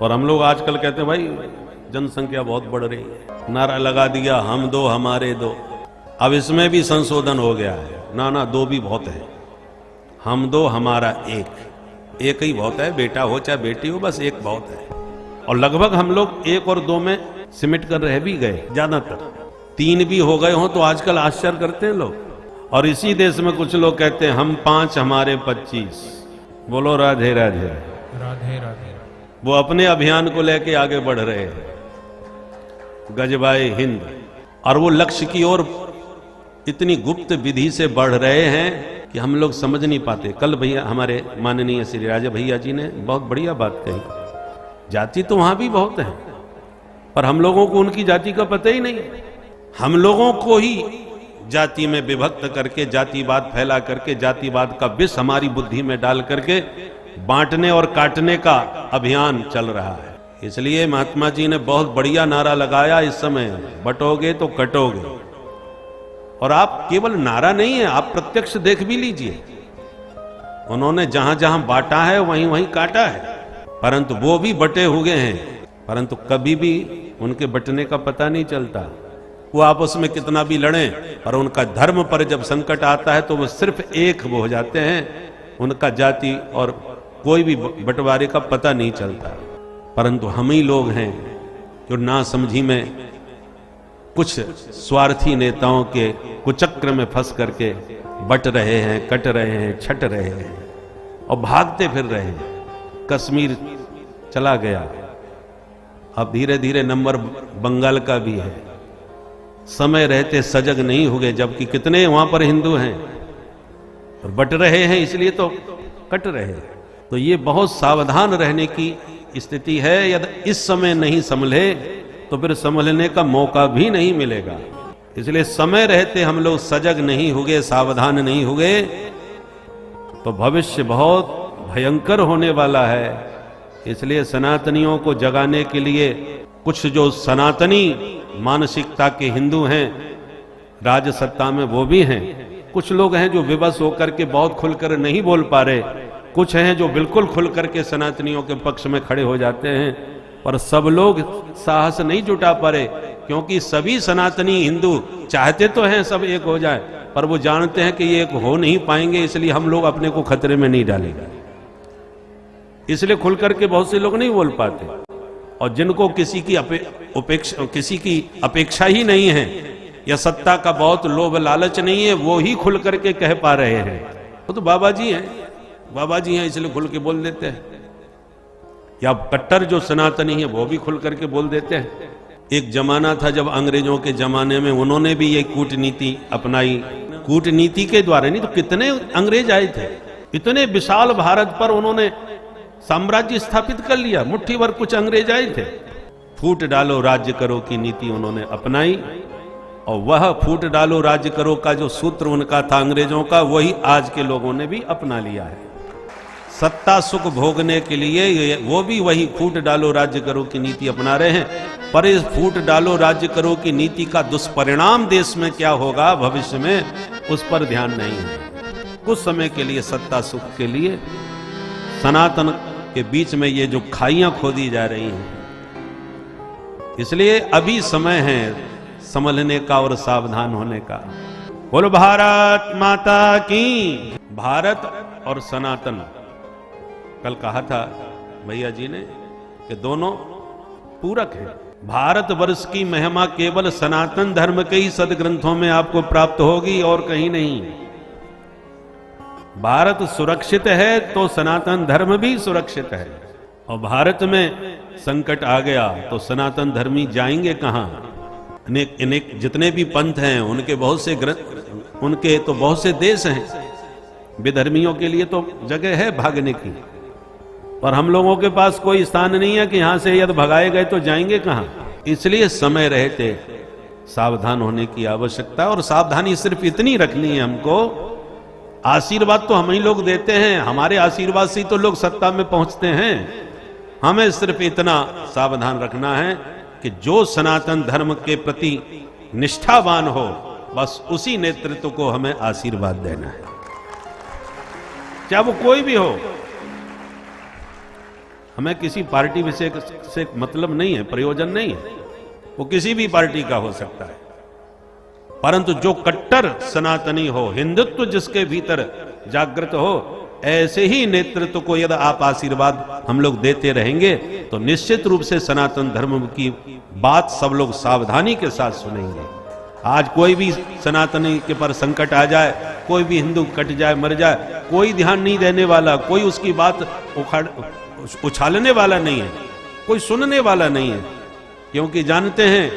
और हम लोग आजकल कहते हैं भाई जनसंख्या बहुत बढ़ रही है, नारा लगा दिया हम दो हमारे दो। अब इसमें भी संशोधन हो गया है, ना दो भी बहुत है, हम दो हमारा एक ही बहुत है, बेटा हो चाहे बेटी हो बस एक बहुत है। और लगभग हम लोग एक और दो में सिमट कर रह भी गए, ज्यादातर तीन भी हो गए हों तो आजकल आश्चर्य करते हैं लोग। और इसी देश में कुछ लोग कहते हैं हम 5 हमारे 25। बोलो राधे राधे राधे राधे। वो अपने अभियान को लेके आगे बढ़ रहे हैं, गजबाए हिंद, और वो लक्ष्य की ओर इतनी गुप्त विधि से बढ़ रहे हैं कि हम लोग समझ नहीं पाते। कल भैया हमारे माननीय श्री राजा भैया जी ने बहुत बढ़िया बात कही, जाति तो वहां भी बहुत है पर हम लोगों को उनकी जाति का पता ही नहीं। हम लोगों को ही जाति में विभक्त करके, जातिवाद फैला करके, जातिवाद का विष हमारी बुद्धि में डाल करके बांटने और काटने का अभियान चल रहा है। इसलिए महात्मा जी ने बहुत बढ़िया नारा लगाया इस समय, बटोगे तो कटोगे। और आप केवल नारा नहीं है, आप प्रत्यक्ष देख भी लीजिए, उन्होंने जहां जहां बांटा है वहीं वहीं काटा है, परंतु वो भी बटे हुए हैं, परंतु कभी भी उनके बटने का पता नहीं चलता। वो आपस में कितना भी लड़ें, पर उनका धर्म पर जब संकट आता है तो वो सिर्फ एक हो जाते हैं, उनका जाति और कोई भी बंटवारे का पता नहीं चलता। परंतु हम ही लोग हैं जो ना समझी में कुछ स्वार्थी नेताओं के कुचक्र में फंस करके बट रहे हैं, कट रहे हैं, छट रहे हैं और भागते फिर रहे हैं। कश्मीर चला गया, अब धीरे धीरे नंबर बंगाल का भी है। समय रहते सजग नहीं हो गए, जबकि कितने वहां पर हिंदू हैं और बट रहे हैं, इसलिए तो कट रहे हैं। तो ये बहुत सावधान रहने की स्थिति है। यदि इस समय नहीं संभले तो फिर संभलने का मौका भी नहीं मिलेगा। इसलिए समय रहते हम लोग सजग नहीं हुए, सावधान नहीं हुए तो भविष्य बहुत भयंकर होने वाला है। इसलिए सनातनियों को जगाने के लिए कुछ जो सनातनी मानसिकता के हिंदू हैं राज सत्ता में वो भी हैं, कुछ लोग हैं जो विवश होकर के बहुत खुलकर नहीं बोल पा रहे, कुछ हैं जो बिल्कुल खुल करके सनातनियों के पक्ष में खड़े हो जाते हैं, पर सब लोग साहस नहीं जुटा पा रहे, क्योंकि सभी सनातनी हिंदू चाहते तो हैं सब एक हो जाए, पर वो जानते हैं कि ये एक हो नहीं पाएंगे, इसलिए हम लोग अपने को खतरे में नहीं डालेंगे। इसलिए खुल करके बहुत से लोग नहीं बोल पाते, और जिनको किसी की अपेक्षा ही नहीं है या सत्ता का बहुत लोभ लालच नहीं है, वो ही खुल करके कह पा रहे हैं। वो तो बाबा जी हैं इसलिए खुल के बोल देते हैं, या कट्टर जो सनातनी है वो भी खुल करके बोल देते हैं। एक जमाना था जब अंग्रेजों के जमाने में उन्होंने भी ये कूटनीति अपनाई, कूटनीति के द्वारा नहीं तो कितने अंग्रेज आए थे, इतने विशाल भारत पर उन्होंने साम्राज्य स्थापित कर लिया। मुट्ठी भर कुछ अंग्रेज आए थे, फूट डालो राज्य करो की नीति उन्होंने अपनाई, और वह फूट डालो राज्य करो का जो सूत्र उनका था अंग्रेजों का, वही आज के लोगों ने भी अपना लिया है। सत्ता सुख भोगने के लिए वो भी वही फूट डालो राज्य करो की नीति अपना रहे हैं, पर इस फूट डालो राज्य करो की नीति का दुष्परिणाम देश में क्या होगा भविष्य में, उस पर ध्यान नहीं है। कुछ समय के लिए सत्ता सुख के लिए सनातन के बीच में ये जो खाइयां खोदी जा रही हैं, इसलिए अभी समय है संभलने का और सावधान होने का। बोलो भारत माता की। भारत और सनातन, कल कहा था भैया जी ने कि दोनों पूरक हैं। भारत वर्ष की महिमा केवल सनातन धर्म के ही सदग्रंथों में आपको प्राप्त होगी और कहीं नहीं। भारत सुरक्षित है तो सनातन धर्म भी सुरक्षित है, और भारत में संकट आ गया तो सनातन धर्मी जाएंगे कहां? अनेक जितने भी पंथ हैं उनके बहुत से उनके तो बहुत से देश हैं, विधर्मियों के लिए तो जगह है भागने की, पर हम लोगों के पास कोई स्थान नहीं है कि यहां से यदि भगाए गए तो जाएंगे कहां। इसलिए समय रहते सावधान होने की आवश्यकता, और सावधानी सिर्फ इतनी रखनी है हमको, आशीर्वाद तो हम ही लोग देते हैं, हमारे आशीर्वाद से तो लोग सत्ता में पहुंचते हैं। हमें सिर्फ इतना सावधान रखना है कि जो सनातन धर्म के प्रति निष्ठावान हो, बस उसी नेतृत्व को हमें आशीर्वाद देना है, चाहे वो कोई भी हो। हमें किसी पार्टी विषय से मतलब नहीं है, प्रयोजन नहीं है, वो किसी भी पार्टी का हो सकता है, परंतु जो कट्टर सनातनी हो, हिंदुत्व जिसके भीतर जागृत हो, ऐसे ही नेतृत्व को यदि आप आशीर्वाद हम लोग देते रहेंगे तो निश्चित रूप से सनातन धर्म की बात सब लोग सावधानी के साथ सुनेंगे। आज कोई भी सनातनी के पर संकट आ जाए, कोई भी हिंदू कट जाए, मर जाए, कोई ध्यान नहीं देने वाला, कोई उसकी बात उछालने वाला नहीं है, कोई सुनने वाला नहीं है, क्योंकि जानते हैं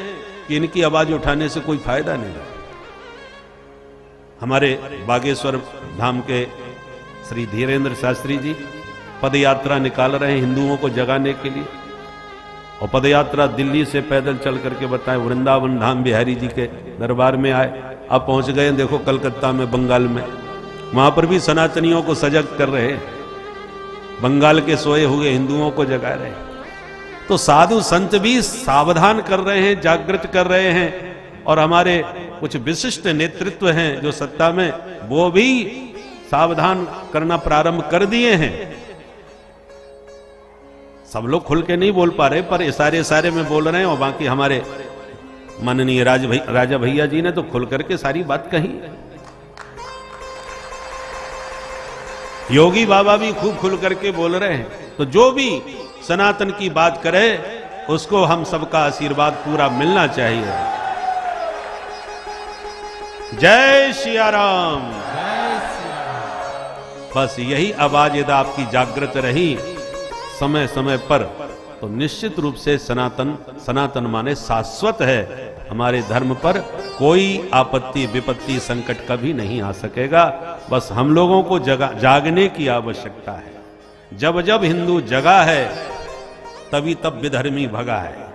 कि इनकी आवाज उठाने से कोई फायदा नहीं। हमारे बागेश्वर धाम के श्री धीरेन्द्र शास्त्री जी पद यात्रा निकाल रहे हैं हिंदुओं को जगाने के लिए, और पद यात्रा दिल्ली से पैदल चल करके बताएं वृंदावन धाम बिहारी जी के दरबार में आए, अब पहुंच गए देखो कलकत्ता में, बंगाल में, वहां पर भी सनातनियों को सजग कर रहे हैं, बंगाल के सोए हुए हिंदुओं को जगा रहे हैं। तो साधु संत भी सावधान कर रहे हैं, जागृत कर रहे हैं, और हमारे कुछ विशिष्ट नेतृत्व हैं जो सत्ता में, वो भी सावधान करना प्रारंभ कर दिए हैं। सब लोग खुल के नहीं बोल पा रहे, पर इशारे में बोल रहे हैं, और बाकी हमारे माननीय राजा भैया जी ने तो खुल करके सारी बात कही। योगी बाबा भी खूब खुल करके बोल रहे हैं। तो जो भी सनातन की बात करे उसको हम सबका आशीर्वाद पूरा मिलना चाहिए। जय सिया राम। बस यही आवाज यदि आपकी जागृत रही समय समय पर, तो निश्चित रूप से सनातन माने शाश्वत है, हमारे धर्म पर कोई आपत्ति विपत्ति संकट कभी नहीं आ सकेगा। बस हम लोगों को जागने की आवश्यकता है। जब जब हिंदू जगा है तभी तब विधर्मी भगा है।